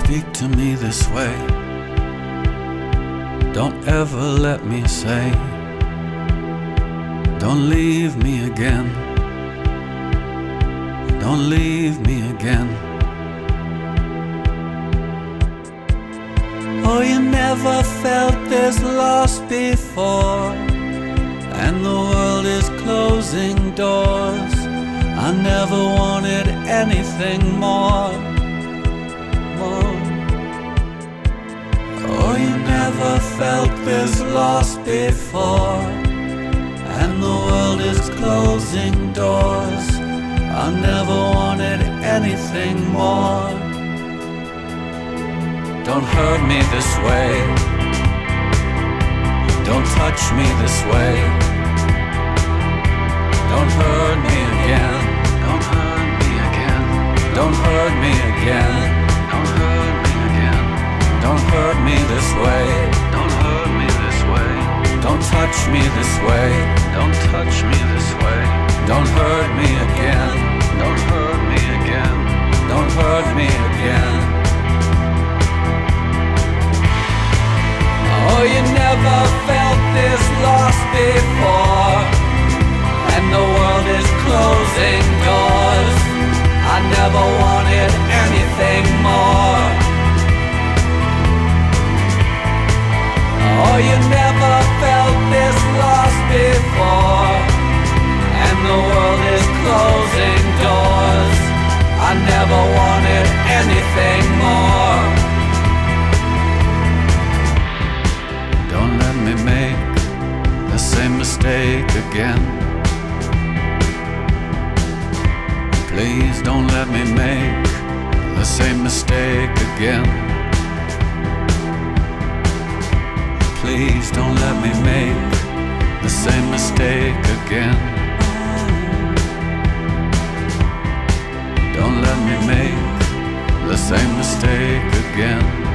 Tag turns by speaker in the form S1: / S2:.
S1: speak to me this way. Don't ever let me say, don't leave me again. Don't leave me again. Oh, you never felt this loss before, and the world is closing doors. I never wanted anything more. Oh, you never felt this loss before, and the world is closing doors. I never wanted anything more. Don't hurt me this way. Don't touch me this way. Don't hurt me again. Don't hurt me again. Don't hurt me again. Don't hurt me again. Don't hurt me this way. Don't hurt me this way. Don't touch me this way. Don't touch me this way. Don't hurt me again. Don't hurt me again. Don't hurt me again. Oh, you never felt this loss before, and the world is closing doors. I never wanted anything more. Oh, you never felt this loss before, and the world is closing doors. I never wanted anything more. Don't let me make the same mistake again. Please don't let me make the same mistake again. Please don't let me make the same mistake again. Don't let me make the same mistake again.